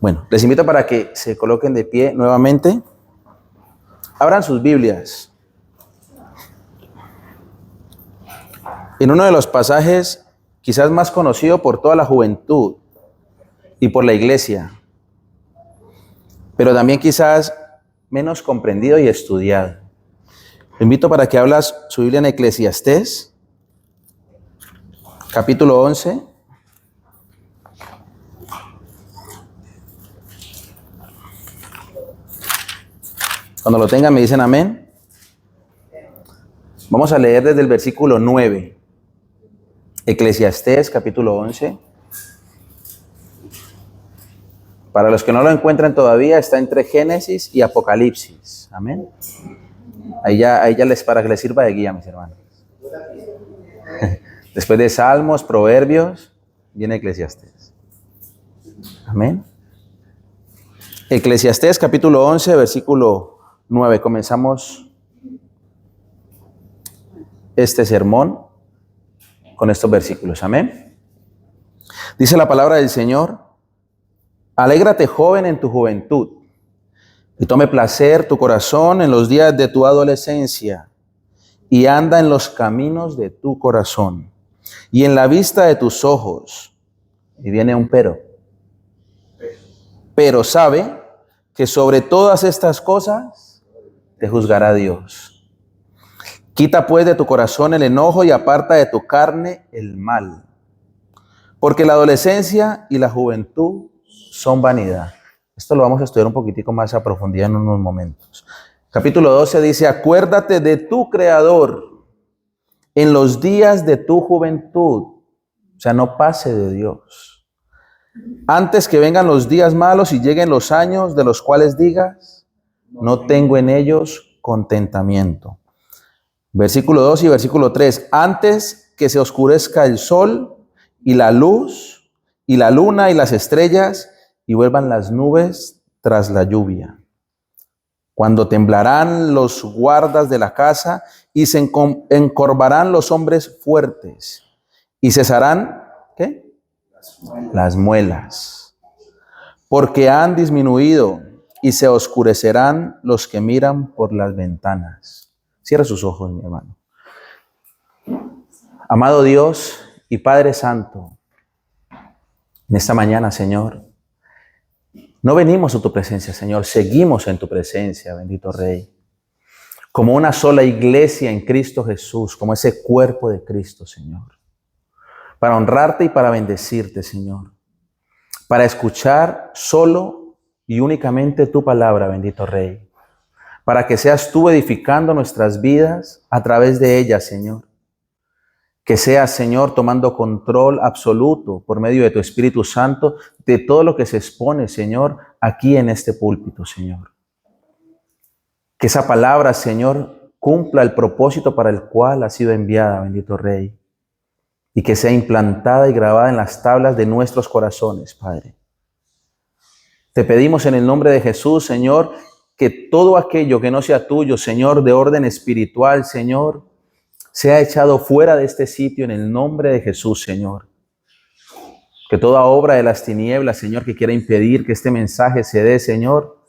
Bueno, les invito para que se coloquen de pie nuevamente. Abran sus Biblias. En uno de los pasajes quizás más conocido por toda la juventud y por la iglesia, pero también quizás menos comprendido y estudiado. Te invito para que abras su Biblia en Eclesiastés, capítulo 11. Cuando lo tengan me dicen amén. Vamos a leer desde el versículo 9. Eclesiastés, capítulo 11. Para los que no lo encuentran todavía, está entre Génesis y Apocalipsis. Amén. Ahí ya para que les sirva de guía, mis hermanos. Después de Salmos, Proverbios, viene Eclesiastés. Amén. Eclesiastés, capítulo 11, versículo 9. Comenzamos este sermón con estos versículos. Amén. Dice la palabra del Señor: alégrate, joven, en tu juventud, y tome placer tu corazón en los días de tu adolescencia, y anda en los caminos de tu corazón, y en la vista de tus ojos. Y viene un pero. Pero sabe que sobre todas estas cosas te juzgará Dios. Quita pues de tu corazón el enojo y aparta de tu carne el mal. Porque la adolescencia y la juventud son vanidad. Esto lo vamos a estudiar un poquitico más a profundidad en unos momentos. Capítulo 12 dice: acuérdate de tu Creador en los días de tu juventud. O sea, no pase de Dios. Antes que vengan los días malos y lleguen los años de los cuales digas: no tengo en ellos contentamiento. Versículo 2 y versículo 3. Antes que se oscurezca el sol y la luz y la luna y las estrellas y vuelvan las nubes tras la lluvia. Cuando temblarán los guardas de la casa y se encorvarán los hombres fuertes y cesarán, ¿qué? Las muelas. Porque han disminuido y se oscurecerán los que miran por las ventanas. Cierra sus ojos, mi hermano. Amado Dios y Padre Santo, en esta mañana, Señor, no venimos a tu presencia, Señor, seguimos en tu presencia, bendito Rey, como una sola iglesia en Cristo Jesús, como ese cuerpo de Cristo, Señor, para honrarte y para bendecirte, Señor, para escuchar solo y únicamente tu palabra, bendito Rey, para que seas tú edificando nuestras vidas a través de ellas, Señor. Que seas, Señor, tomando control absoluto por medio de tu Espíritu Santo de todo lo que se expone, Señor, aquí en este púlpito, Señor. Que esa palabra, Señor, cumpla el propósito para el cual ha sido enviada, bendito Rey, y que sea implantada y grabada en las tablas de nuestros corazones, Padre. Te pedimos en el nombre de Jesús, Señor, que todo aquello que no sea tuyo, Señor, de orden espiritual, Señor, sea echado fuera de este sitio en el nombre de Jesús, Señor. Que toda obra de las tinieblas, Señor, que quiera impedir que este mensaje se dé, Señor,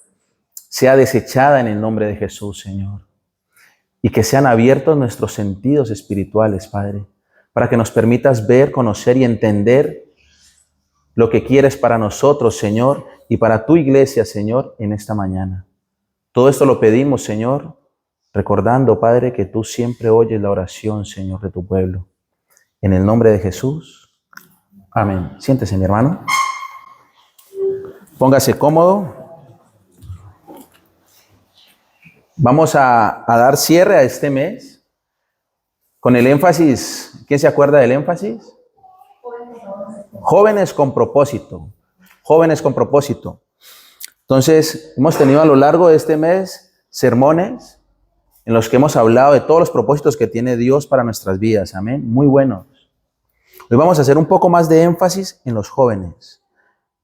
sea desechada en el nombre de Jesús, Señor. Y que sean abiertos nuestros sentidos espirituales, Padre, para que nos permitas ver, conocer y entender lo que quieres para nosotros, Señor, y para tu iglesia, Señor, en esta mañana. Todo esto lo pedimos, Señor, recordando, Padre, que tú siempre oyes la oración, Señor, de tu pueblo. En el nombre de Jesús. Amén. Siéntese, mi hermano. Póngase cómodo. Vamos a dar cierre a este mes con el énfasis. ¿Quién se acuerda del énfasis? Jóvenes con propósito. Jóvenes con propósito. Entonces, hemos tenido a lo largo de este mes sermones en los que hemos hablado de todos los propósitos que tiene Dios para nuestras vidas. Amén. Muy buenos. Hoy vamos a hacer un poco más de énfasis en los jóvenes,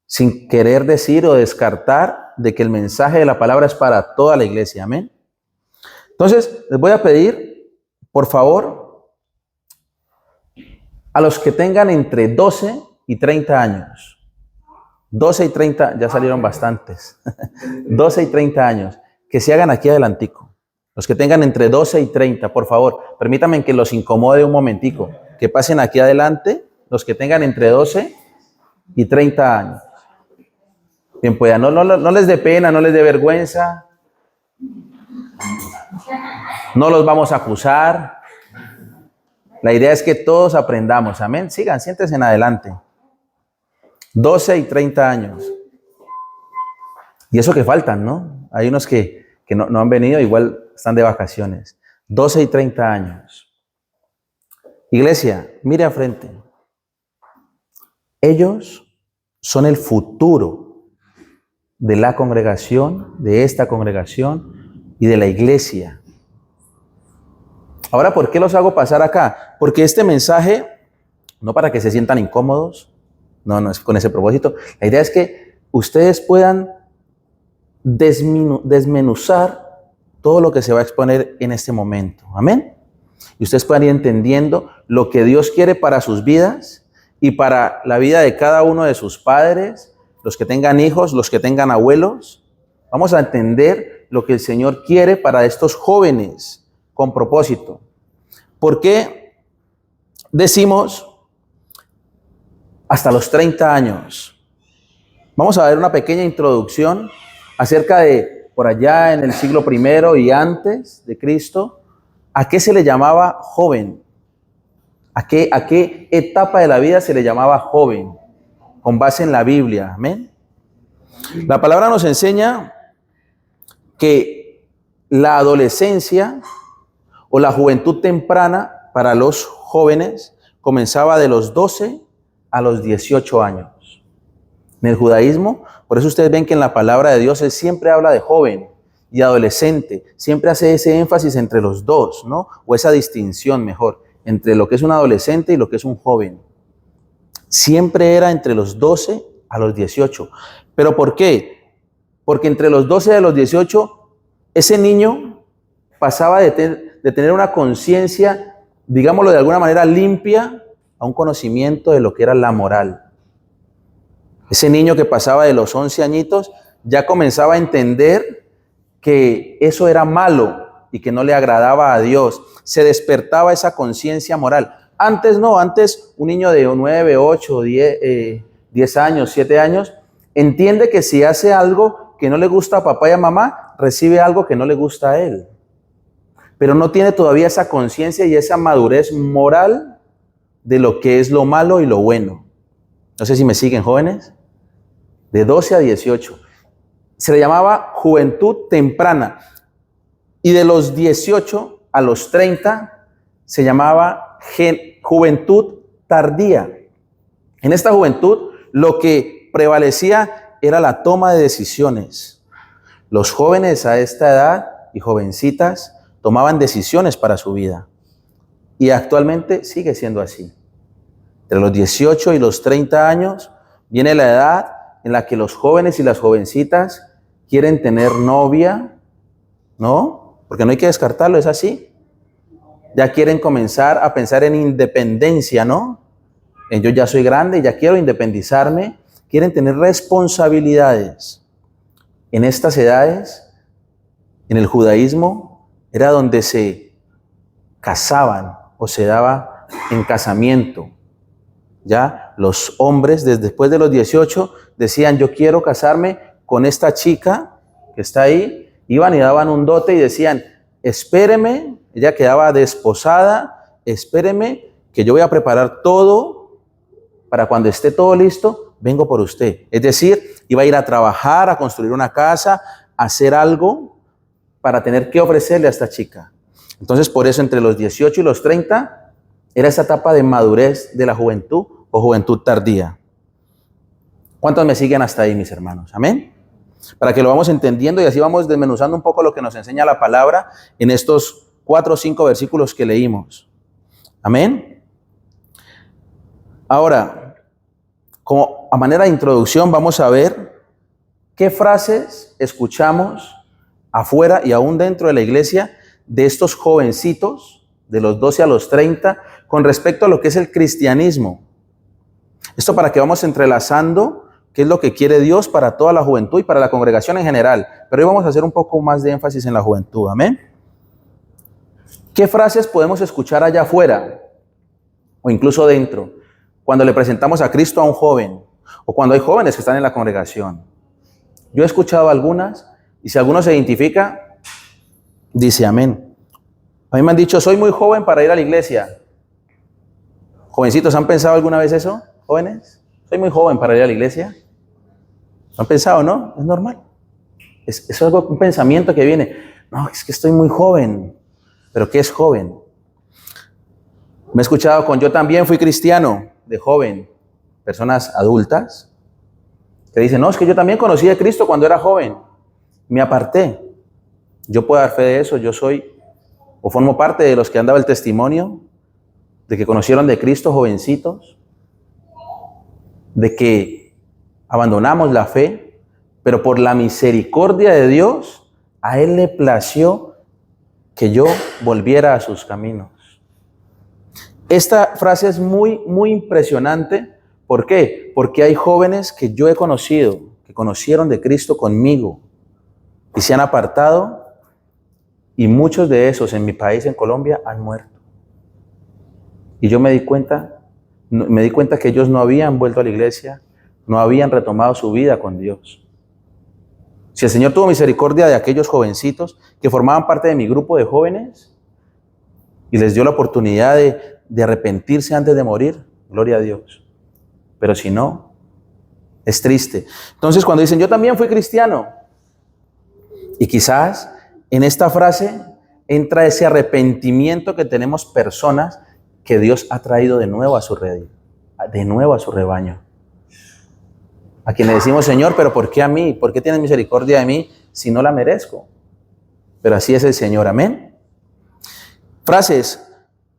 sin querer decir o descartar de que el mensaje de la palabra es para toda la iglesia. Amén. Entonces, les voy a pedir, por favor, a los que tengan entre 12 y 30 años, 12 y 30, ya salieron bastantes. 12 y 30 años, que se hagan aquí adelantico. Los que tengan entre 12 y 30, por favor, permítanme que los incomode un momentico. Que pasen aquí adelante, los que tengan entre 12 y 30 años. Bien, pues no les dé pena, no les dé vergüenza. No los vamos a acusar. La idea es que todos aprendamos. Amén. Sigan, siéntense en adelante. 12 y 30 años. Y eso que faltan, ¿no? Hay unos que no han venido, igual están de vacaciones. 12 y 30 años. Iglesia, mire a frente. Ellos son el futuro de la congregación, de esta congregación y de la iglesia. Ahora, ¿por qué los hago pasar acá? Porque este mensaje, no para que se sientan incómodos, no es con ese propósito. La idea es que ustedes puedan desmenuzar todo lo que se va a exponer en este momento. Amén. Y ustedes puedan ir entendiendo lo que Dios quiere para sus vidas y para la vida de cada uno de sus padres, los que tengan hijos, los que tengan abuelos. Vamos a entender lo que el Señor quiere para estos jóvenes con propósito. ¿Por qué decimos hasta los 30 años? Vamos a ver una pequeña introducción acerca de por allá en el siglo I y antes de Cristo, ¿a qué se le llamaba joven? ¿A qué etapa de la vida se le llamaba joven? Con base en la Biblia, amén. La palabra nos enseña que la adolescencia o la juventud temprana para los jóvenes comenzaba de los 12 a los 18 años. En el judaísmo, por eso ustedes ven que en la palabra de Dios Él siempre habla de joven y adolescente, siempre hace ese énfasis entre los dos, ¿no? O esa distinción mejor, entre lo que es un adolescente y lo que es un joven. Siempre era entre los 12 a los 18. ¿Pero por qué? Porque entre los 12 y los 18, ese niño pasaba de tener una conciencia, digámoslo de alguna manera, limpia a un conocimiento de lo que era la moral. Ese niño que pasaba de los 11 añitos ya comenzaba a entender que eso era malo y que no le agradaba a Dios. Se despertaba esa conciencia moral. Antes no, antes un niño de 9, 8, 10 años, 7 años, entiende que si hace algo que no le gusta a papá y a mamá, recibe algo que no le gusta a él. Pero no tiene todavía esa conciencia y esa madurez moral de lo que es lo malo y lo bueno. No sé si me siguen, jóvenes. De 12 a 18. Se le llamaba juventud temprana. Y de los 18 a los 30 se llamaba juventud tardía. En esta juventud lo que prevalecía era la toma de decisiones. Los jóvenes a esta edad y jovencitas tomaban decisiones para su vida. Y actualmente sigue siendo así. Entre los 18 y los 30 años viene la edad en la que los jóvenes y las jovencitas quieren tener novia, ¿no? Porque no hay que descartarlo, es así. Ya quieren comenzar a pensar en independencia, ¿no? Yo ya soy grande, ya quiero independizarme. Quieren tener responsabilidades. En estas edades, en el judaísmo, era donde se casaban o se daba en casamiento. Ya los hombres, después de los 18, decían, yo quiero casarme con esta chica que está ahí. Iban y daban un dote y decían, espéreme, ella quedaba desposada, espéreme que yo voy a preparar todo para cuando esté todo listo, vengo por usted. Es decir, iba a ir a trabajar, a construir una casa, a hacer algo para tener que ofrecerle a esta chica. Entonces, por eso entre los 18 y los 30 era esa etapa de madurez de la juventud o juventud tardía. ¿Cuántos me siguen hasta ahí, mis hermanos? Amén. Para que lo vamos entendiendo y así vamos desmenuzando un poco lo que nos enseña la palabra en estos 4 o 5 versículos que leímos. Amén. Ahora, como a manera de introducción, vamos a ver qué frases escuchamos afuera y aún dentro de la iglesia de estos jovencitos de los 12 a los 30 con respecto a lo que es el cristianismo. Esto para que vamos entrelazando qué es lo que quiere Dios para toda la juventud y para la congregación en general. Pero hoy vamos a hacer un poco más de énfasis en la juventud. Amén. ¿Qué frases podemos escuchar allá afuera o incluso dentro cuando le presentamos a Cristo a un joven o cuando hay jóvenes que están en la congregación? Yo he escuchado algunas y si alguno se identifica, dice amén. A mí me han dicho, soy muy joven para ir a la iglesia. Jovencitos, ¿han pensado alguna vez eso, jóvenes? Soy muy joven para ir a la iglesia. ¿Han pensado, no? Es normal. Es algo, un pensamiento que viene. No, es que estoy muy joven. ¿Pero qué es joven? Me he escuchado con yo también fui cristiano de joven. Personas adultas que dicen, no, es que yo también conocí a Cristo cuando era joven. Me aparté. Yo puedo dar fe de eso. Yo soy o formo parte de los que han dado el testimonio de que conocieron de Cristo jovencitos, de que abandonamos la fe, pero por la misericordia de Dios, a Él le plació que yo volviera a sus caminos. Esta frase es muy, muy impresionante. ¿Por qué? Porque hay jóvenes que yo he conocido, que conocieron de Cristo conmigo y se han apartado, y muchos de esos en mi país, en Colombia, han muerto. Y yo me di cuenta que ellos no habían vuelto a la iglesia, no habían retomado su vida con Dios. Si el Señor tuvo misericordia de aquellos jovencitos que formaban parte de mi grupo de jóvenes y les dio la oportunidad de arrepentirse antes de morir, gloria a Dios. Pero si no, es triste. Entonces cuando dicen, yo también fui cristiano, y quizás en esta frase entra ese arrepentimiento que tenemos personas que Dios ha traído de nuevo a su red, de nuevo a su rebaño. A quienes decimos, Señor, pero ¿por qué a mí? ¿Por qué tienes misericordia de mí si no la merezco? Pero así es el Señor, amén. Frases,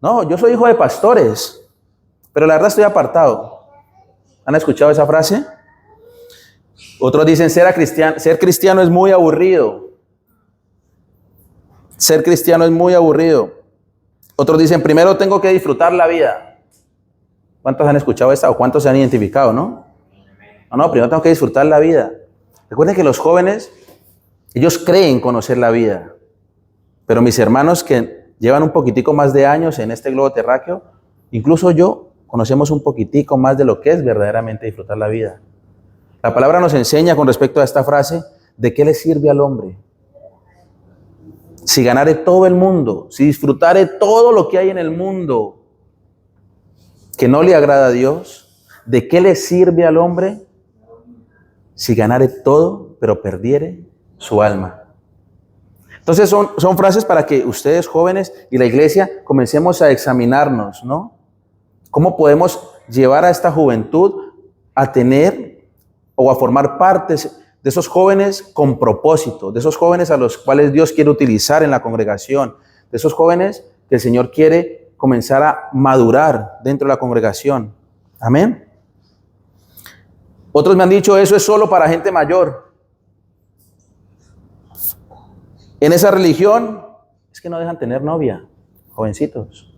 no, yo soy hijo de pastores, pero la verdad estoy apartado. ¿Han escuchado esa frase? Otros dicen, ser cristiano es muy aburrido. Ser cristiano es muy aburrido. Otros dicen, primero tengo que disfrutar la vida. ¿Cuántos han escuchado esta o cuántos se han identificado, no? No, primero tengo que disfrutar la vida. Recuerden que los jóvenes, ellos creen conocer la vida. Pero mis hermanos que llevan un poquitico más de años en este globo terráqueo, incluso yo, conocemos un poquitico más de lo que es verdaderamente disfrutar la vida. La palabra nos enseña con respecto a esta frase, ¿de qué le sirve al hombre? Si ganare todo el mundo, si disfrutare todo lo que hay en el mundo que no le agrada a Dios, ¿de qué le sirve al hombre si ganare todo, pero perdiere su alma? Entonces son frases para que ustedes jóvenes y la iglesia comencemos a examinarnos, ¿no? ¿Cómo podemos llevar a esta juventud a tener o a formar partes de esos jóvenes con propósito, de esos jóvenes a los cuales Dios quiere utilizar en la congregación, de esos jóvenes que el Señor quiere comenzar a madurar dentro de la congregación? Amén. Otros me han dicho, eso es solo para gente mayor. En esa religión es que no dejan tener novia, jovencitos.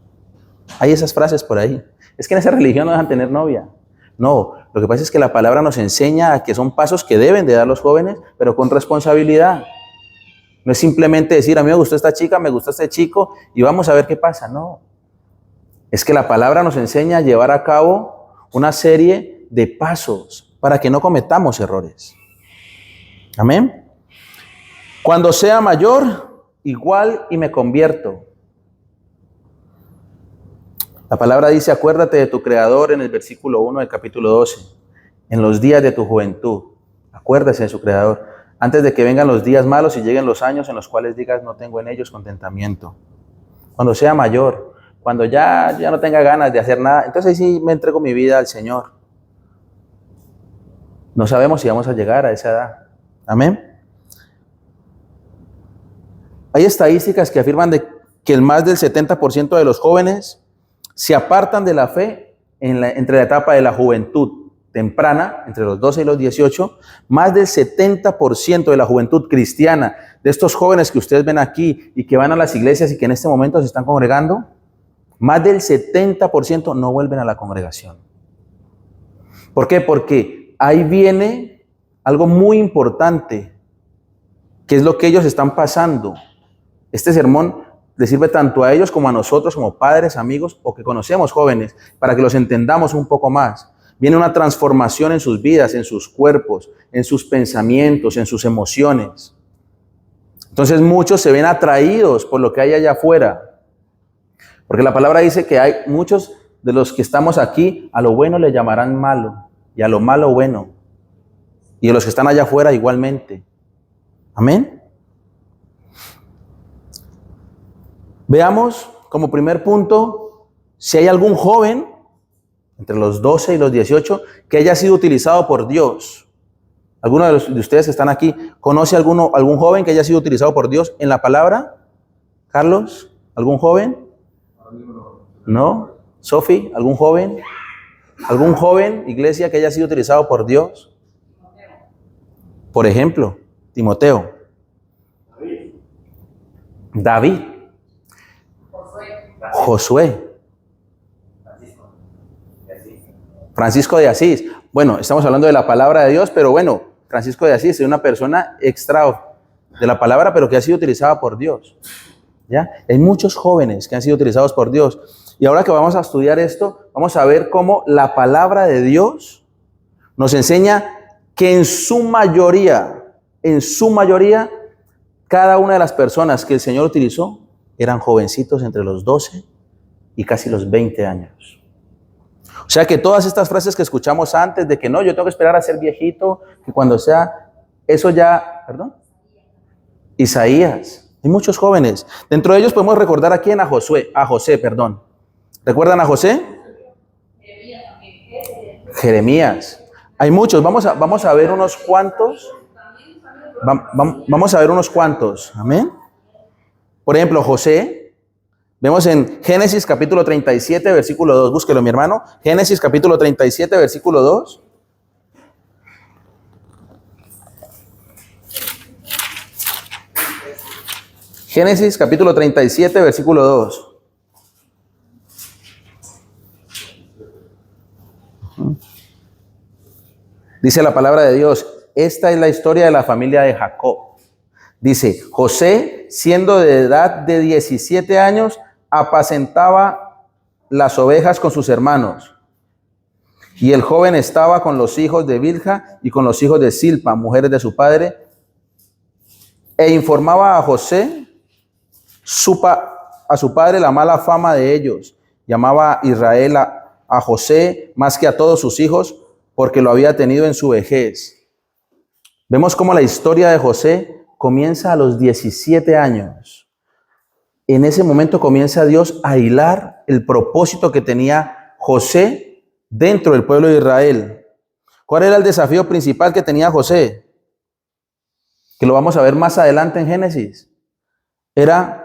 Hay esas frases por ahí. Es que en esa religión no dejan tener novia. No, lo que pasa es que la palabra nos enseña que son pasos que deben de dar los jóvenes, pero con responsabilidad. No es simplemente decir, a mí me gustó esta chica, me gustó este chico y vamos a ver qué pasa. No, es que la palabra nos enseña a llevar a cabo una serie de pasos para que no cometamos errores. Amén. Cuando sea mayor, igual y me convierto. La palabra dice, acuérdate de tu Creador en el versículo 1 del capítulo 12. En los días de tu juventud, acuérdese de su Creador, antes de que vengan los días malos y lleguen los años en los cuales digas, no tengo en ellos contentamiento. Cuando sea mayor, cuando ya no tenga ganas de hacer nada, entonces ahí sí me entrego mi vida al Señor. No sabemos si vamos a llegar a esa edad. Amén. Hay estadísticas que afirman que el más del 70% de los jóvenes se apartan de la fe entre la etapa de la juventud temprana, entre los 12 y los 18, más del 70% de la juventud cristiana, de estos jóvenes que ustedes ven aquí y que van a las iglesias y que en este momento se están congregando, más del 70% no vuelven a la congregación. ¿Por qué? Porque ahí viene algo muy importante, que es lo que ellos están pasando. Este sermón les sirve tanto a ellos como a nosotros, como padres, amigos o que conocemos jóvenes, para que los entendamos un poco más. Viene una transformación en sus vidas, en sus cuerpos, en sus pensamientos, en sus emociones. Entonces muchos se ven atraídos por lo que hay allá afuera. Porque la palabra dice que hay muchos de los que estamos aquí, a lo bueno le llamarán malo y a lo malo bueno. Y a los que están allá afuera igualmente. Amén. Veamos como primer punto si hay algún joven entre los 12 y los 18 que haya sido utilizado por Dios. ¿Alguno de ustedes que están aquí conoce algún joven que haya sido utilizado por Dios en la palabra? ¿Carlos? ¿Algún joven? ¿No? ¿Sofi? ¿Algún joven? ¿Algún joven, iglesia, que haya sido utilizado por Dios? Por ejemplo, Timoteo. David. Josué. Francisco de Asís. Bueno, estamos hablando de la palabra de Dios, pero bueno, Francisco de Asís es una persona extra de la palabra, pero que ha sido utilizada por Dios. ¿Ya? Hay muchos jóvenes que han sido utilizados por Dios. Y ahora que vamos a estudiar esto, vamos a ver cómo la palabra de Dios nos enseña que en su mayoría, cada una de las personas que el Señor utilizó eran jovencitos entre los 12 y casi los 20 años. O sea que todas estas frases que escuchamos antes de que no, yo tengo que esperar a ser viejito, que cuando sea, eso ya, ¿perdón? Isaías. Hay muchos jóvenes. Dentro de ellos podemos recordar a quién, a José, perdón. ¿Recuerdan a José? Jeremías. Hay muchos. Vamos a ver unos cuantos. Vamos a ver unos cuantos. Amén. Por ejemplo, José. Vemos en Génesis capítulo 37, versículo 2. Búsquelo, mi hermano. Génesis capítulo 37, versículo 2. Génesis capítulo 37, versículo 2. Dice la palabra de Dios, esta es la historia de la familia de Jacob. Dice, José, siendo de edad de 17 años, apacentaba las ovejas con sus hermanos. Y el joven estaba con los hijos de Bilha y con los hijos de Silpa, mujeres de su padre, e informaba a José, a su padre, la mala fama de ellos. Llamaba a Israel a José más que a todos sus hijos, porque lo había tenido en su vejez. Vemos cómo la historia de José comienza a los 17 años. En ese momento comienza Dios a hilar el propósito que tenía José dentro del pueblo de Israel. ¿Cuál era el desafío principal que tenía José? Que lo vamos a ver más adelante en Génesis. Era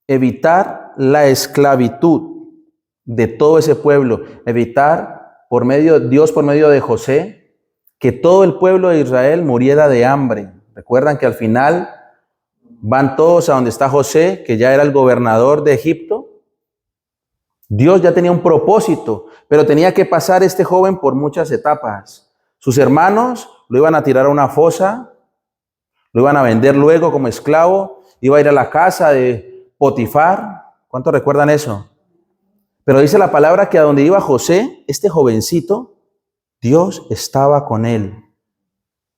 evitar la esclavitud de todo ese pueblo. Evitar Dios por medio de José, que todo el pueblo de Israel muriera de hambre. Recuerdan que al final van todos a donde está José, que ya era el gobernador de Egipto. Dios ya tenía un propósito, pero tenía que pasar este joven por muchas etapas. Sus hermanos lo iban a tirar a una fosa, lo iban a vender luego como esclavo, iba a ir a la casa de Potifar. ¿Cuántos recuerdan eso? Pero dice la palabra que a donde iba José, este jovencito, Dios estaba con él.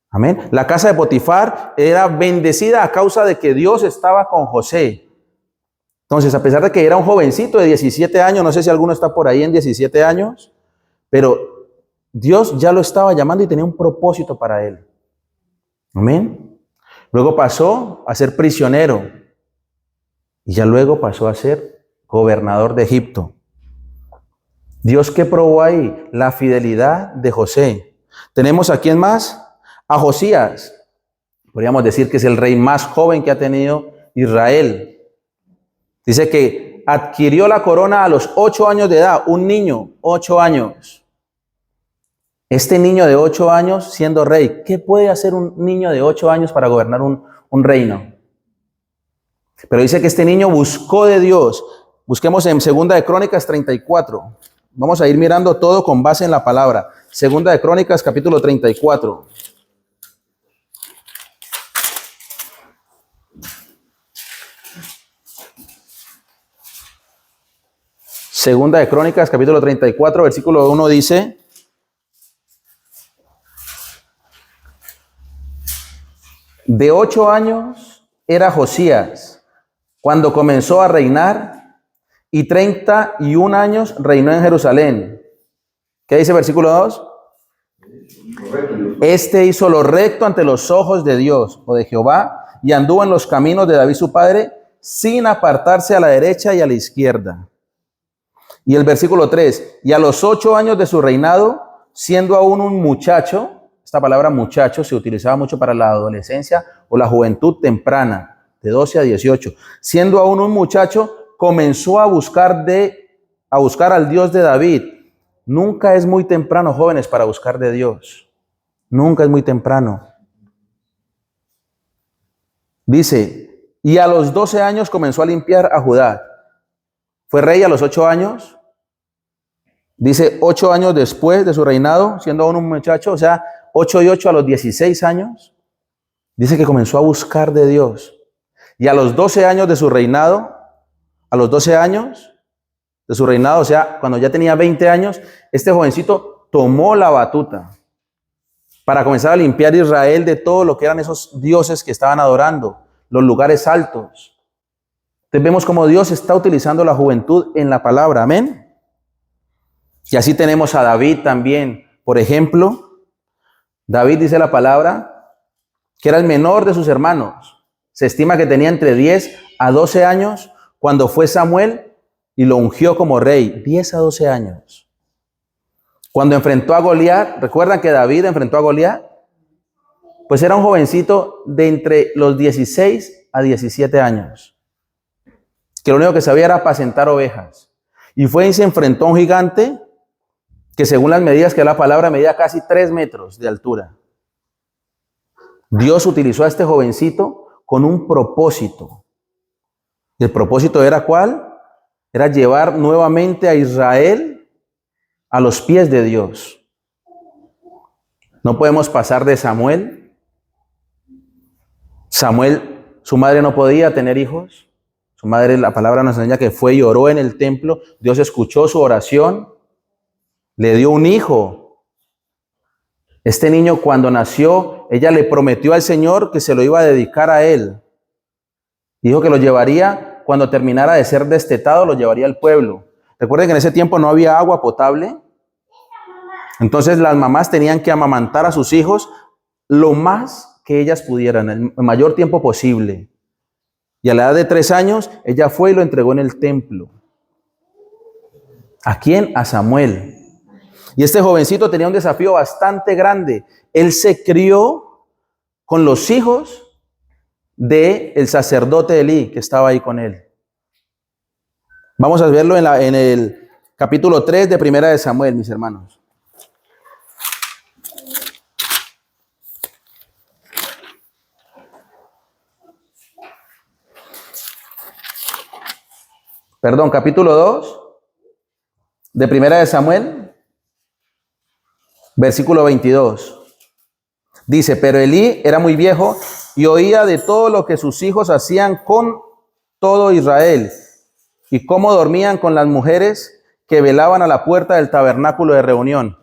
Amén. La casa de Potifar era bendecida a causa de que Dios estaba con José. Entonces, a pesar de que era un jovencito de 17 años, no sé si alguno está por ahí en 17 años, pero Dios ya lo estaba llamando y tenía un propósito para él. Amén. Luego pasó a ser prisionero y ya luego pasó a ser gobernador de Egipto. Dios, ¿qué probó ahí? La fidelidad de José. Tenemos a quién más, a Josías. Podríamos decir que es el rey más joven que ha tenido Israel. Dice que adquirió la corona a los 8 años de edad, un niño, 8 años. Este niño de 8 años siendo rey, ¿qué puede hacer un niño de 8 años para gobernar un reino? Pero dice que este niño buscó de Dios. Busquemos en 2 de Crónicas 34. Vamos a ir mirando todo con base en la palabra. Segunda de Crónicas, capítulo 34. Segunda de Crónicas, capítulo 34, versículo 1 dice: de 8 años era Josías cuando comenzó a reinar, y 31 años reinó en Jerusalén. ¿Qué dice versículo 2? Este hizo lo recto ante los ojos de Dios o de Jehová, y anduvo en los caminos de David su padre, sin apartarse a la derecha y a la izquierda. Y el versículo 3, y a los 8 años de su reinado, siendo aún un muchacho, esta palabra muchacho se utilizaba mucho para la adolescencia o la juventud temprana, de 12 a 18, siendo aún un muchacho, comenzó a buscar al Dios de David. Nunca es muy temprano, jóvenes, para buscar de Dios. Nunca es muy temprano. Dice, y a los 12 años comenzó a limpiar a Judá. Fue rey a los 8 años. Dice 8 años después de su reinado, siendo aún un muchacho, o sea, 8 y 8 a los 16 años. Dice que comenzó a buscar de Dios. Y a los 12 años de su reinado, o sea, cuando ya tenía 20 años, este jovencito tomó la batuta para comenzar a limpiar a Israel de todo lo que eran esos dioses que estaban adorando, los lugares altos. Entonces vemos cómo Dios está utilizando la juventud en la palabra, amén. Y así tenemos a David también. Por ejemplo, David, dice la palabra, que era el menor de sus hermanos. Se estima que tenía entre 10 a 12 años cuando fue Samuel y lo ungió como rey. 10 a 12 años. Cuando enfrentó a Goliat, ¿recuerdan que David enfrentó a Goliat? Pues era un jovencito de entre los 16 a 17 años, que lo único que sabía era apacentar ovejas. Y fue y se enfrentó a un gigante que, según las medidas que da la palabra, medía casi 3 metros de altura. Dios utilizó a este jovencito con un propósito. ¿Y el propósito era cuál? Era llevar nuevamente a Israel a los pies de Dios. No podemos pasar de Samuel. Samuel, su madre no podía tener hijos. Su madre, la palabra nos enseña que fue y oró en el templo. Dios escuchó su oración. Le dio un hijo. Este niño, cuando nació, ella le prometió al Señor que se lo iba a dedicar a él. Dijo que lo llevaría, cuando terminara de ser destetado, lo llevaría al pueblo. Recuerden que en ese tiempo no había agua potable. Entonces las mamás tenían que amamantar a sus hijos lo más que ellas pudieran, el mayor tiempo posible. Y a la edad de 3 años, ella fue y lo entregó en el templo. ¿A quién? A Samuel. Y este jovencito tenía un desafío bastante grande. Él se crió con los hijos del sacerdote Elí, que estaba ahí con él. Vamos a verlo en el capítulo 3 de Primera de Samuel, mis hermanos. Perdón, capítulo 2 de Primera de Samuel, versículo 22. Dice, pero Elí era muy viejo y oía de todo lo que sus hijos hacían con todo Israel y cómo dormían con las mujeres que velaban a la puerta del tabernáculo de reunión.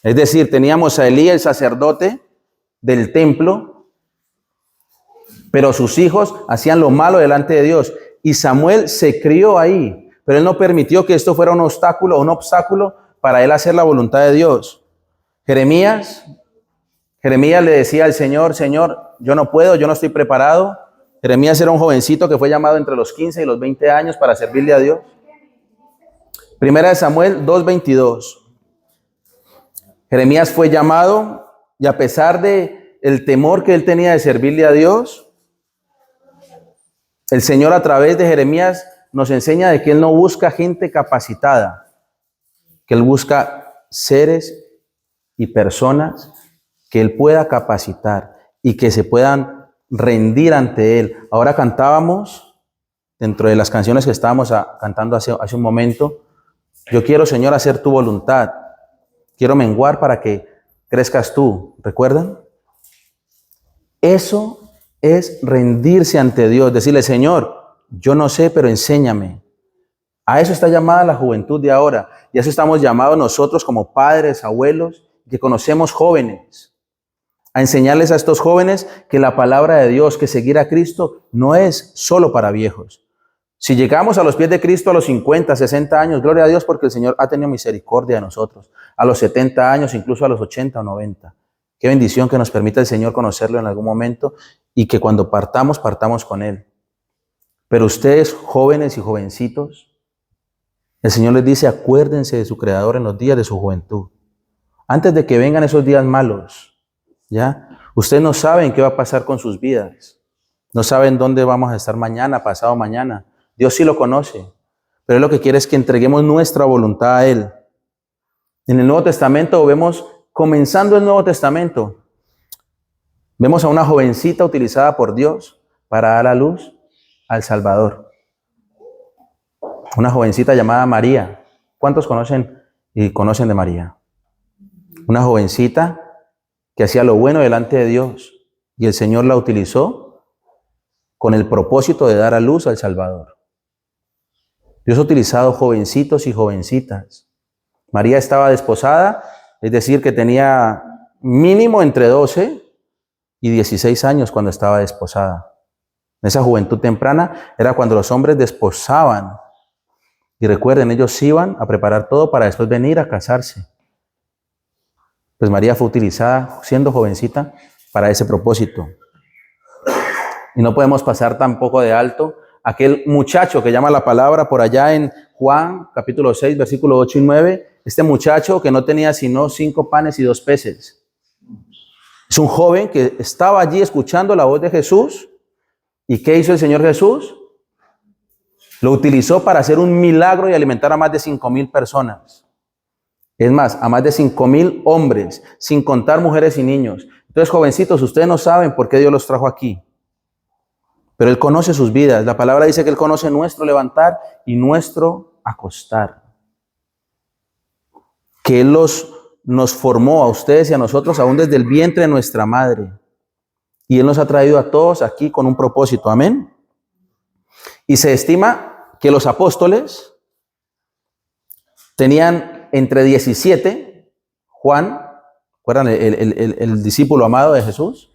Es decir, teníamos a Elí, el sacerdote del templo, pero sus hijos hacían lo malo delante de Dios. Y Samuel se crió ahí, pero él no permitió que esto fuera un obstáculo para él hacer la voluntad de Dios. Jeremías le decía al Señor, Señor, yo no puedo, yo no estoy preparado. Jeremías era un jovencito que fue llamado entre los 15 y los 20 años para servirle a Dios. Primera de Samuel 2:22. Jeremías fue llamado y, a pesar de el temor que él tenía de servirle a Dios, el Señor, a través de Jeremías, nos enseña de que Él no busca gente capacitada, que Él busca seres y personas que Él pueda capacitar y que se puedan rendir ante Él. Ahora cantábamos, dentro de las canciones que estábamos cantando hace un momento, Yo quiero, Señor, hacer tu voluntad. Quiero menguar para que crezcas tú. ¿Recuerdan? Eso es rendirse ante Dios. Decirle, Señor, yo no sé, pero enséñame. A eso está llamada la juventud de ahora. Y a eso estamos llamados nosotros como padres, abuelos, que conocemos jóvenes. A enseñarles a estos jóvenes que la palabra de Dios, que seguir a Cristo no es solo para viejos. Si llegamos a los pies de Cristo a los 50, 60 años, gloria a Dios porque el Señor ha tenido misericordia de nosotros. A los 70 años, incluso a los 80 o 90. Qué bendición que nos permita el Señor conocerlo en algún momento y que cuando partamos, partamos con Él. Pero ustedes, jóvenes y jovencitos, el Señor les dice, acuérdense de su Creador en los días de su juventud. Antes de que vengan esos días malos, ¿ya? Ustedes no saben qué va a pasar con sus vidas. No saben dónde vamos a estar mañana, pasado mañana. Dios sí lo conoce, pero Él lo que quiere es que entreguemos nuestra voluntad a Él. En el Nuevo Testamento vemos, comenzando el Nuevo Testamento, vemos a una jovencita utilizada por Dios para dar a luz al Salvador. Una jovencita llamada María. ¿Cuántos conocen de María? Una jovencita que hacía lo bueno delante de Dios y el Señor la utilizó con el propósito de dar a luz al Salvador. Dios ha utilizado jovencitos y jovencitas. María estaba desposada, es decir, que tenía mínimo entre 12 y 16 años cuando estaba desposada. En esa juventud temprana era cuando los hombres desposaban. Y recuerden, ellos iban a preparar todo para después venir a casarse. Pues María fue utilizada, siendo jovencita, para ese propósito. Y no podemos pasar tampoco de alto aquel muchacho que llama la palabra por allá en Juan, capítulo 6, versículo 8 y 9. Este muchacho que no tenía sino 5 panes y 2 peces. Es un joven que estaba allí escuchando la voz de Jesús. ¿Y qué hizo el Señor Jesús? Lo utilizó para hacer un milagro y alimentar a más de 5,000 personas. Es más, a más de 5,000 hombres, sin contar mujeres y niños. Entonces, jovencitos, ustedes no saben por qué Dios los trajo aquí. Pero Él conoce sus vidas. La palabra dice que Él conoce nuestro levantar y nuestro acostar. Que Él nos formó a ustedes y a nosotros aún desde el vientre de nuestra madre. Y Él nos ha traído a todos aquí con un propósito. Amén. Y se estima que los apóstoles tenían entre 17, Juan, ¿recuerdan el discípulo amado de Jesús?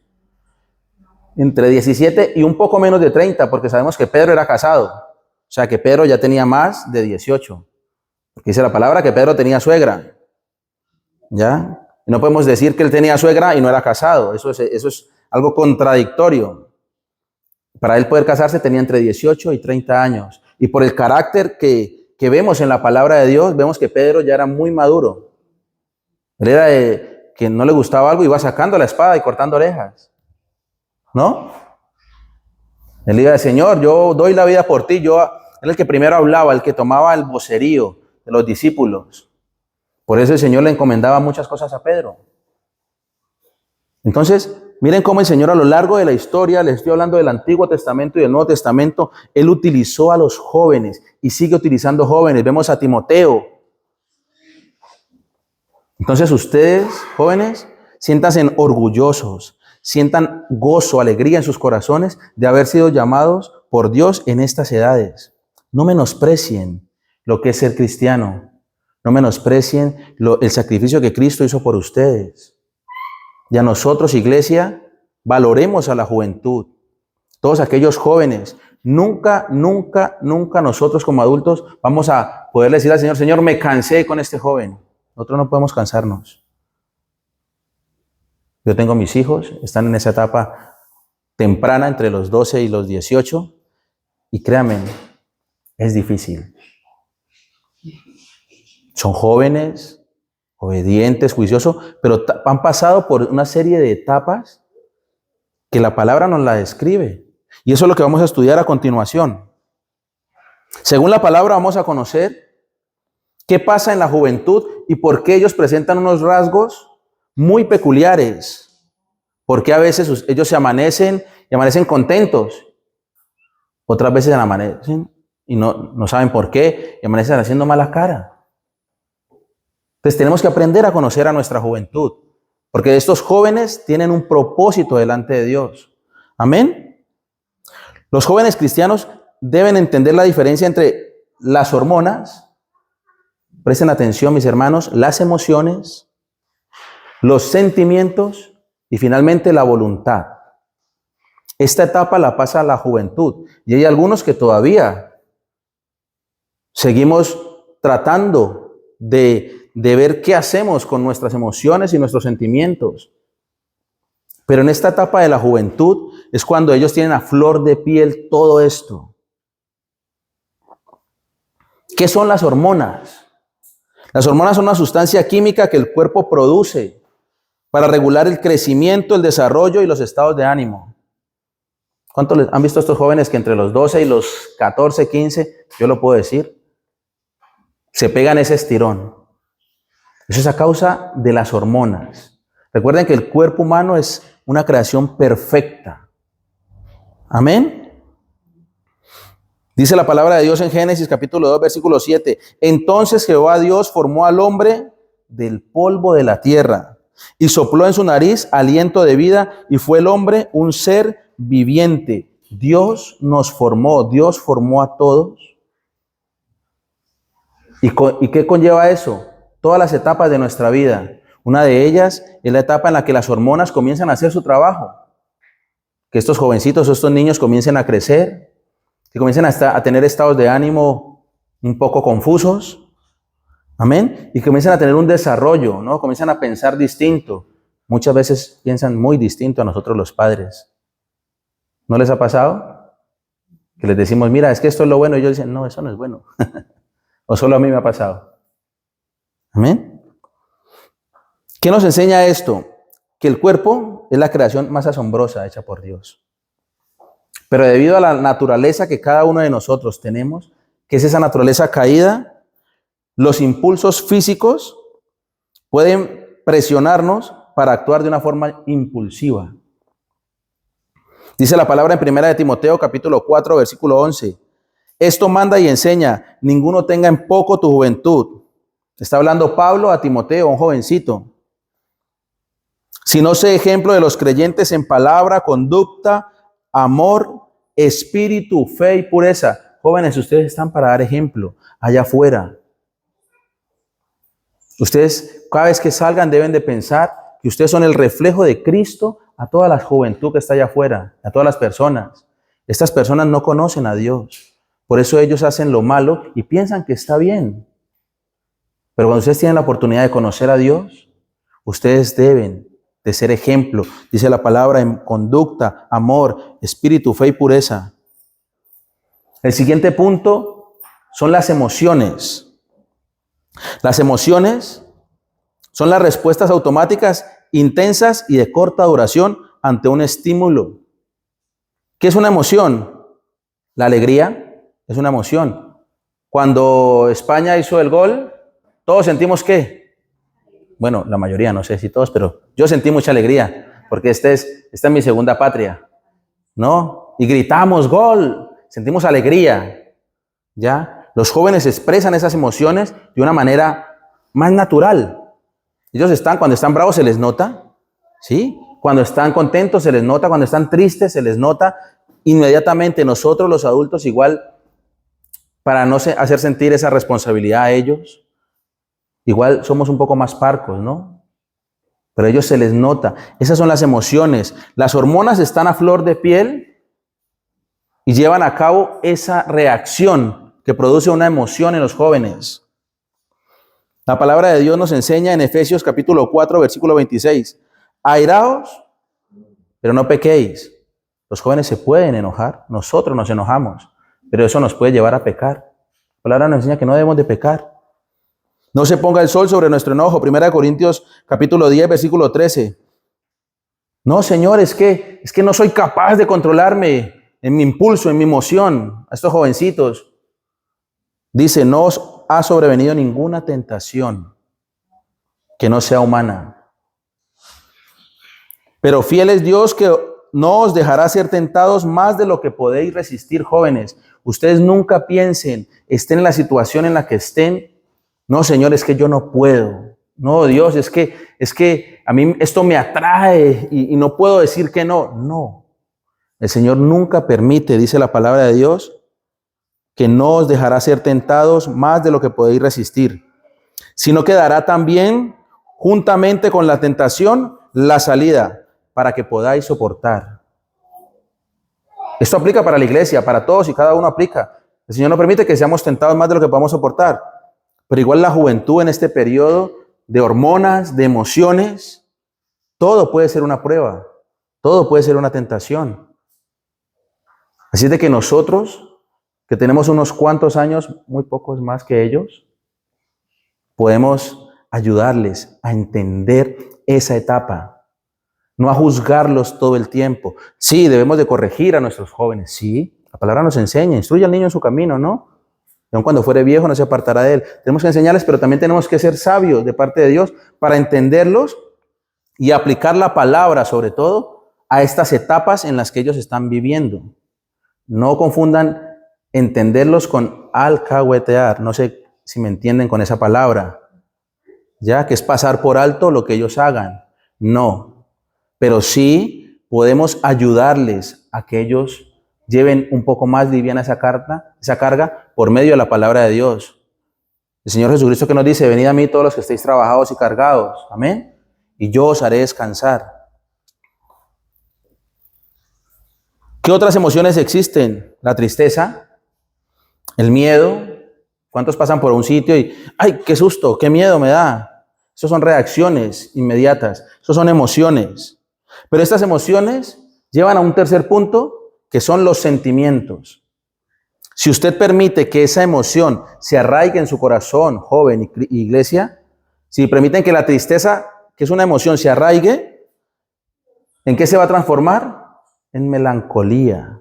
Entre 17 y un poco menos de 30, porque sabemos que Pedro era casado. O sea que Pedro ya tenía más de 18. Porque dice la palabra que Pedro tenía suegra. ¿Ya? Y no podemos decir que él tenía suegra y no era casado. Eso es algo contradictorio. Para él poder casarse tenía entre 18 y 30 años. Y por el carácter que vemos en la palabra de Dios, vemos que Pedro ya era muy maduro. Él era que no le gustaba algo y iba sacando la espada y cortando orejas. ¿No? Él iba de Señor, yo doy la vida por ti. Él el que primero hablaba, el que tomaba el vocerío de los discípulos. Por eso el Señor le encomendaba muchas cosas a Pedro. Entonces, miren cómo el Señor a lo largo de la historia, les estoy hablando del Antiguo Testamento y del Nuevo Testamento, Él utilizó a los jóvenes y sigue utilizando jóvenes. Vemos a Timoteo. Entonces ustedes, jóvenes, siéntanse orgullosos. Sientan gozo, alegría en sus corazones de haber sido llamados por Dios en estas edades. No menosprecien lo que es ser cristiano. No menosprecien el sacrificio que Cristo hizo por ustedes. Y a nosotros, iglesia, valoremos a la juventud. Todos aquellos jóvenes, nunca nosotros como adultos vamos a poder decir al Señor, Señor, me cansé con este joven. Nosotros no podemos cansarnos. Yo tengo mis hijos, están en esa etapa temprana entre los 12 y los 18 y créanme, es difícil. Son jóvenes, obedientes, juiciosos, pero han pasado por una serie de etapas que la palabra nos la describe. Y eso es lo que vamos a estudiar a continuación. Según la palabra vamos a conocer qué pasa en la juventud y por qué ellos presentan unos rasgos muy peculiares, porque a veces ellos se amanecen y amanecen contentos, otras veces amanecen y no saben por qué y amanecen haciendo mala cara. Entonces tenemos que aprender a conocer a nuestra juventud, porque estos jóvenes tienen un propósito delante de Dios. Amén. Los jóvenes cristianos deben entender la diferencia entre las hormonas, presten atención mis hermanos, las emociones, los sentimientos y finalmente la voluntad. Esta etapa la pasa la juventud y hay algunos que todavía seguimos tratando de ver qué hacemos con nuestras emociones y nuestros sentimientos. Pero en esta etapa de la juventud es cuando ellos tienen a flor de piel todo esto. ¿Qué son las hormonas? Las hormonas son una sustancia química que el cuerpo produce para regular el crecimiento, el desarrollo y los estados de ánimo. ¿Cuántos han visto a estos jóvenes que entre los 12 y los 14, 15, yo lo puedo decir, se pegan ese estirón? Eso es a causa de las hormonas. Recuerden que el cuerpo humano es una creación perfecta. Amén. Dice la palabra de Dios en Génesis capítulo 2, versículo 7. Entonces Jehová Dios formó al hombre del polvo de la tierra y sopló en su nariz aliento de vida y fue el hombre un ser viviente. Dios nos formó, Dios formó a todos. ¿Y qué conlleva eso? Todas las etapas de nuestra vida. Una de ellas es la etapa en la que las hormonas comienzan a hacer su trabajo. Que estos jovencitos, estos niños comiencen a crecer, que comiencen a tener estados de ánimo un poco confusos. Amén. Y comienzan a tener un desarrollo, ¿no? Comienzan a pensar distinto. Muchas veces piensan muy distinto a nosotros los padres. ¿No les ha pasado? Que les decimos, mira, es que esto es lo bueno. Y ellos dicen, no, eso no es bueno. O solo a mí me ha pasado. Amén. ¿Qué nos enseña esto? Que el cuerpo es la creación más asombrosa hecha por Dios. Pero debido a la naturaleza que cada uno de nosotros tenemos, que es esa naturaleza caída, los impulsos físicos pueden presionarnos para actuar de una forma impulsiva. Dice la palabra en 1 de Timoteo capítulo 4 versículo 11. Esto manda y enseña, ninguno tenga en poco tu juventud. Está hablando Pablo a Timoteo, un jovencito. Sino sé ejemplo de los creyentes en palabra, conducta, amor, espíritu, fe y pureza. Jóvenes, ustedes están para dar ejemplo allá afuera. Ustedes cada vez que salgan deben de pensar que ustedes son el reflejo de Cristo a toda la juventud que está allá afuera, a todas las personas. Estas personas no conocen a Dios. Por eso ellos hacen lo malo y piensan que está bien. Pero cuando ustedes tienen la oportunidad de conocer a Dios, ustedes deben de ser ejemplo. Dice la palabra en conducta, amor, espíritu, fe y pureza. El siguiente punto son las emociones. Las emociones son las respuestas automáticas, intensas y de corta duración ante un estímulo. ¿Qué es una emoción? La alegría es una emoción. Cuando España hizo el gol, todos sentimos ¿qué? Bueno, la mayoría, no sé si todos, pero yo sentí mucha alegría, porque esta es mi segunda patria, ¿no? Y gritamos gol, sentimos alegría, ¿ya? Los jóvenes expresan esas emociones de una manera más natural. Ellos cuando están bravos se les nota, ¿sí? Cuando están contentos se les nota, cuando están tristes se les nota. Inmediatamente nosotros los adultos igual, para no hacer sentir esa responsabilidad a ellos, igual somos un poco más parcos, ¿no? Pero a ellos se les nota. Esas son las emociones. Las hormonas están a flor de piel y llevan a cabo esa reacción que produce una emoción en los jóvenes. La palabra de Dios nos enseña en Efesios capítulo 4, versículo 26. Airaos, pero no pequéis. Los jóvenes se pueden enojar, nosotros nos enojamos, pero eso nos puede llevar a pecar. La palabra nos enseña que no debemos de pecar. No se ponga el sol sobre nuestro enojo. 1 Corintios capítulo 10, versículo 13. No, Señor, es que no soy capaz de controlarme en mi impulso, en mi emoción. A estos jovencitos dice, no os ha sobrevenido ninguna tentación que no sea humana. Pero fiel es Dios que no os dejará ser tentados más de lo que podéis resistir, jóvenes. Ustedes nunca piensen, estén en la situación en la que estén. No, Señor, es que yo no puedo. No, Dios, es que a mí esto me atrae y no puedo decir que no. No. El Señor nunca permite, dice la palabra de Dios, que no os dejará ser tentados más de lo que podéis resistir, sino que dará también, juntamente con la tentación, la salida para que podáis soportar. Esto aplica para la iglesia, para todos y cada uno aplica. El Señor no permite que seamos tentados más de lo que podamos soportar. Pero igual la juventud en este periodo de hormonas, de emociones, todo puede ser una prueba, todo puede ser una tentación. Así es de que nosotros, que tenemos unos cuantos años, muy pocos más que ellos, podemos ayudarles a entender esa etapa, no a juzgarlos todo el tiempo. Sí, debemos de corregir a nuestros jóvenes, sí, la palabra nos enseña, instruye al niño en su camino, ¿no? Y aun cuando fuere viejo no se apartará de él. Tenemos que enseñarles, pero también tenemos que ser sabios de parte de Dios para entenderlos y aplicar la palabra, sobre todo, a estas etapas en las que ellos están viviendo. No confundan entenderlos con alcahuetear. No sé si me entienden con esa palabra, ya que es pasar por alto lo que ellos hagan. No, pero sí podemos ayudarles a que ellos lleven un poco más liviana esa carga por medio de la palabra de Dios. El Señor Jesucristo que nos dice, venid a mí todos los que estéis trabajados y cargados, amén, y yo os haré descansar. ¿Qué otras emociones existen? La tristeza, el miedo. ¿Cuántos pasan por un sitio y, ay, qué susto, qué miedo me da? Esas son reacciones inmediatas, esas son emociones. Pero estas emociones llevan a un tercer punto, que son los sentimientos. Si usted permite que esa emoción se arraigue en su corazón, joven, iglesia, si permiten que la tristeza, que es una emoción, se arraigue, ¿en qué se va a transformar? En melancolía,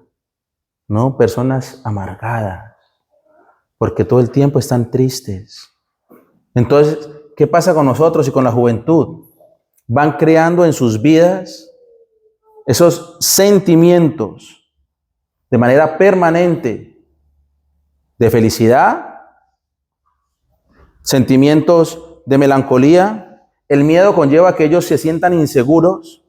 ¿no? Personas amargadas, porque todo el tiempo están tristes. Entonces, ¿qué pasa con nosotros y con la juventud? Van creando en sus vidas esos sentimientos de manera permanente de felicidad, sentimientos de melancolía. El miedo conlleva que ellos se sientan inseguros.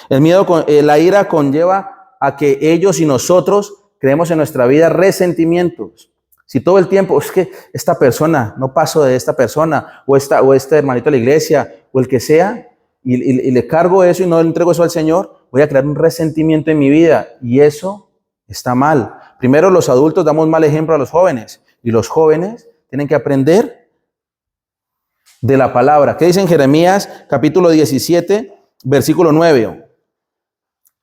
La ira conlleva a que ellos y nosotros creemos en nuestra vida resentimientos. Si todo el tiempo es que esta persona, no paso de esta persona, o este hermanito de la iglesia, o el que sea, y le cargo eso y no le entrego eso al Señor, voy a crear un resentimiento en mi vida, y eso está mal. Primero, los adultos damos mal ejemplo a los jóvenes, y los jóvenes tienen que aprender de la palabra. ¿Qué dice en Jeremías capítulo 17, versículo 9?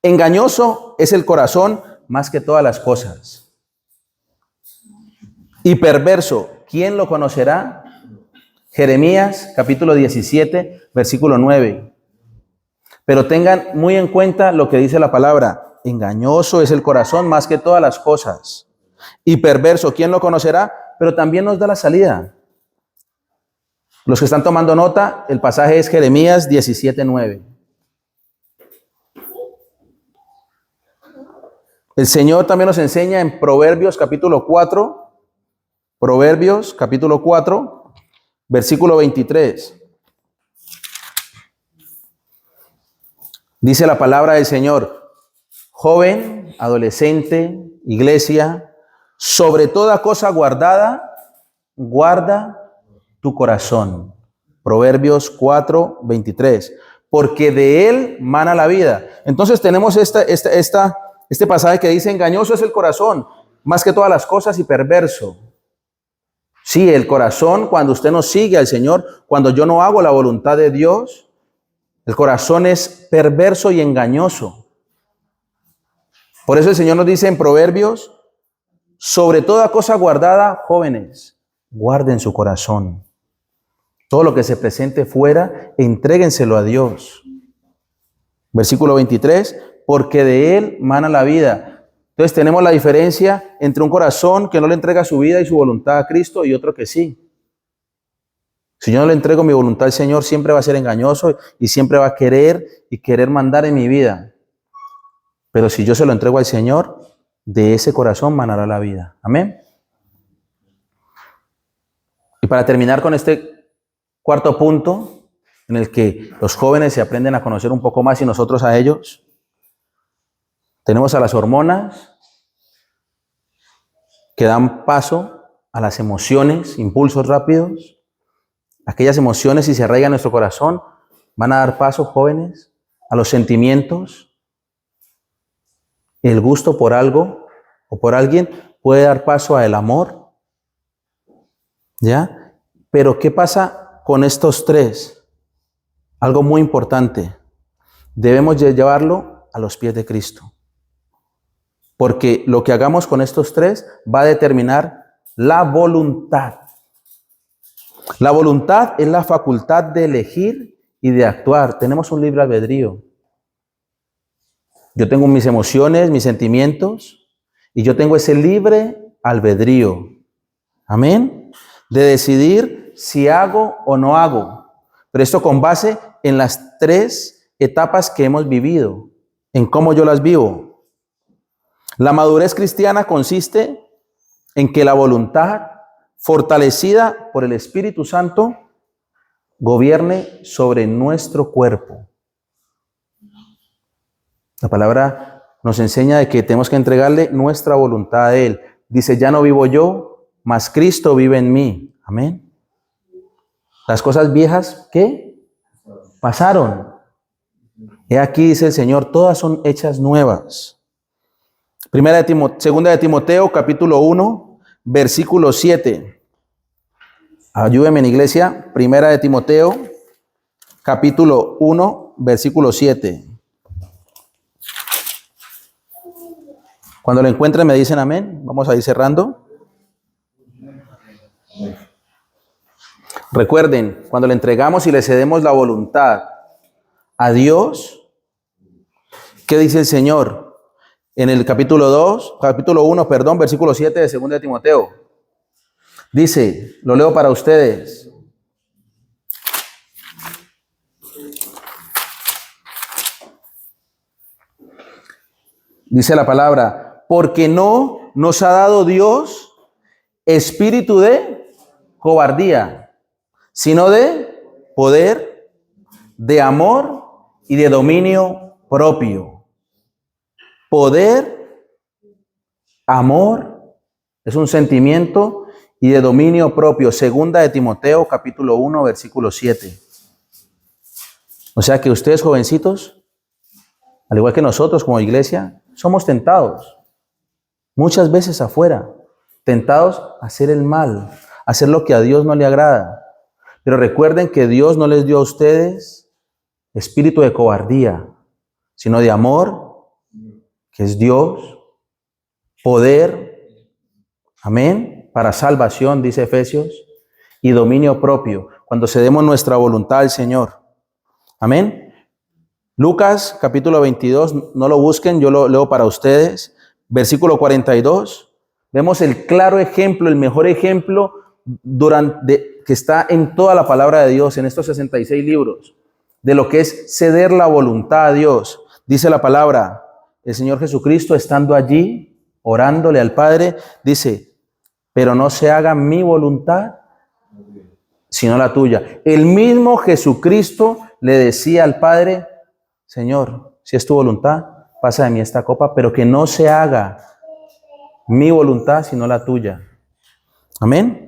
Engañoso es el corazón más que todas las cosas, y perverso, ¿quién lo conocerá? Jeremías capítulo 17, versículo 9. Pero tengan muy en cuenta lo que dice la palabra. Engañoso es el corazón más que todas las cosas, y perverso, ¿quién lo conocerá? Pero también nos da la salida. Los que están tomando nota, el pasaje es Jeremías 17, 9. El Señor también nos enseña en Proverbios capítulo 4, versículo 23. Dice la palabra del Señor: joven, adolescente, iglesia, sobre toda cosa guardada, guarda tu corazón. Proverbios 4, 23. Porque de él mana la vida. Entonces tenemos este pasaje que dice: engañoso es el corazón, más que todas las cosas, y perverso. Sí, el corazón, cuando usted no sigue al Señor, cuando yo no hago la voluntad de Dios, el corazón es perverso y engañoso. Por eso el Señor nos dice en Proverbios: sobre toda cosa guardada, jóvenes, guarden su corazón. Todo lo que se presente fuera, entréguenselo a Dios. Versículo 23, porque de él mana la vida. Entonces tenemos la diferencia entre un corazón que no le entrega su vida y su voluntad a Cristo y otro que sí. Si yo no le entrego mi voluntad al Señor, siempre va a ser engañoso y siempre va a querer mandar en mi vida. Pero si yo se lo entrego al Señor, de ese corazón manará la vida. Amén. Y para terminar con este Cuarto punto, en el que los jóvenes se aprenden a conocer un poco más y nosotros a ellos. Tenemos a las hormonas que dan paso a las emociones, impulsos rápidos. Aquellas emociones, si se arraigan en nuestro corazón, van a dar paso, jóvenes, a los sentimientos. El gusto por algo o por alguien puede dar paso al amor. ¿Ya? Pero ¿qué pasa con estos tres? Algo muy importante. Debemos llevarlo a los pies de Cristo. Porque lo que hagamos con estos tres va a determinar la voluntad. La voluntad es la facultad de elegir y de actuar. Tenemos un libre albedrío. Yo tengo mis emociones, mis sentimientos, y yo tengo ese libre albedrío. Amén. De decidir si hago o no hago. Pero esto con base en las tres etapas que hemos vivido, en cómo yo las vivo. La madurez cristiana consiste en que la voluntad, fortalecida por el Espíritu Santo, gobierne sobre nuestro cuerpo. La palabra nos enseña de que tenemos que entregarle nuestra voluntad a Él. Dice, ya no vivo yo, mas Cristo vive en mí. Amén. Las cosas viejas, ¿qué? Pasaron. He aquí, dice el Señor, todas son hechas nuevas. Segunda de Timoteo, capítulo 1, versículo 7. Ayúdeme en iglesia. Primera de Timoteo, capítulo 1, versículo 7. Cuando lo encuentren me dicen amén. Vamos a ir cerrando. Recuerden, cuando le entregamos y le cedemos la voluntad a Dios, ¿qué dice el Señor? En el capítulo 1, versículo 7 de 2 de Timoteo. Dice, lo leo para ustedes. Dice la palabra, porque no nos ha dado Dios espíritu de cobardía, sino de poder, de amor y de dominio propio. Poder, amor, es un sentimiento y de dominio propio. Segunda de Timoteo, capítulo 1, versículo 7. O sea que ustedes, jovencitos, al igual que nosotros como iglesia, somos tentados. Muchas veces afuera, tentados a hacer el mal, a hacer lo que a Dios no le agrada. Pero recuerden que Dios no les dio a ustedes espíritu de cobardía, sino de amor, que es Dios, poder, amén, para salvación, dice Efesios, y dominio propio, cuando cedemos nuestra voluntad al Señor. Amén. Lucas, capítulo 22, no lo busquen, yo lo leo para ustedes. Versículo 42, vemos el claro ejemplo, el mejor ejemplo que está en toda la palabra de Dios, en estos 66 libros, de lo que es ceder la voluntad a Dios. Dice la palabra, el Señor Jesucristo estando allí, orándole al Padre, dice, pero no se haga mi voluntad, sino la tuya. El mismo Jesucristo le decía al Padre, Señor, si es tu voluntad, pasa de mí esta copa, pero que no se haga mi voluntad, sino la tuya. Amén.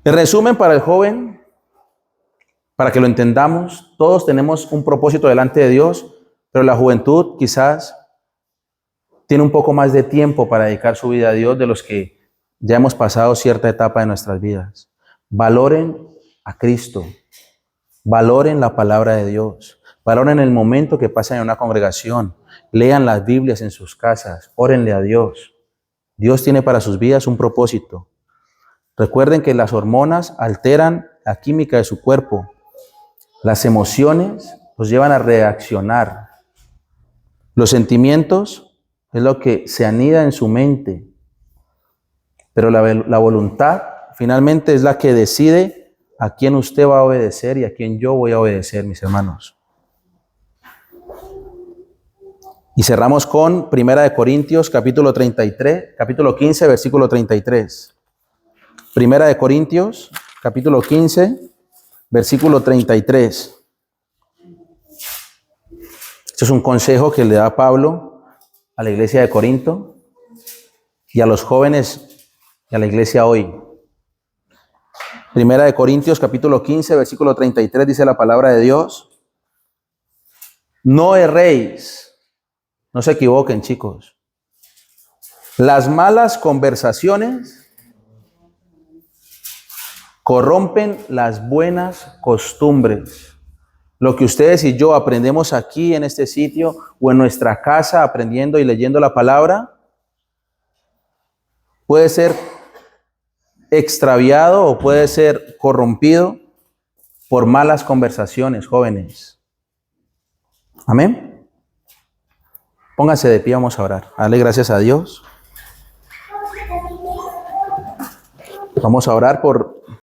En resumen, para el joven, para que lo entendamos, todos tenemos un propósito delante de Dios, pero la juventud quizás tiene un poco más de tiempo para dedicar su vida a Dios de los que ya hemos pasado cierta etapa de nuestras vidas. Valoren a Cristo, valoren la palabra de Dios, valoren el momento que pasan en una congregación, lean las Biblias en sus casas, órenle a Dios. Dios tiene para sus vidas un propósito. Recuerden que las hormonas alteran la química de su cuerpo. Las emociones los llevan a reaccionar. Los sentimientos es lo que se anida en su mente. Pero la voluntad finalmente es la que decide a quién usted va a obedecer y a quién yo voy a obedecer, mis hermanos. Y cerramos con 1 Corintios capítulo 15, versículo 33. 1 Corintios capítulo 15, versículo 33. Este es un consejo que le da Pablo a la iglesia de Corinto y a los jóvenes y a la iglesia hoy. Primera de Corintios, capítulo 15, versículo 33, dice la palabra de Dios: no erréis, no se equivoquen, chicos. Las malas conversaciones corrompen las buenas costumbres. Lo que ustedes y yo aprendemos aquí en este sitio o en nuestra casa aprendiendo y leyendo la palabra puede ser extraviado o puede ser corrompido por malas conversaciones, jóvenes. Amén. Pónganse de pie, vamos a orar. Dale gracias a Dios. Vamos a orar por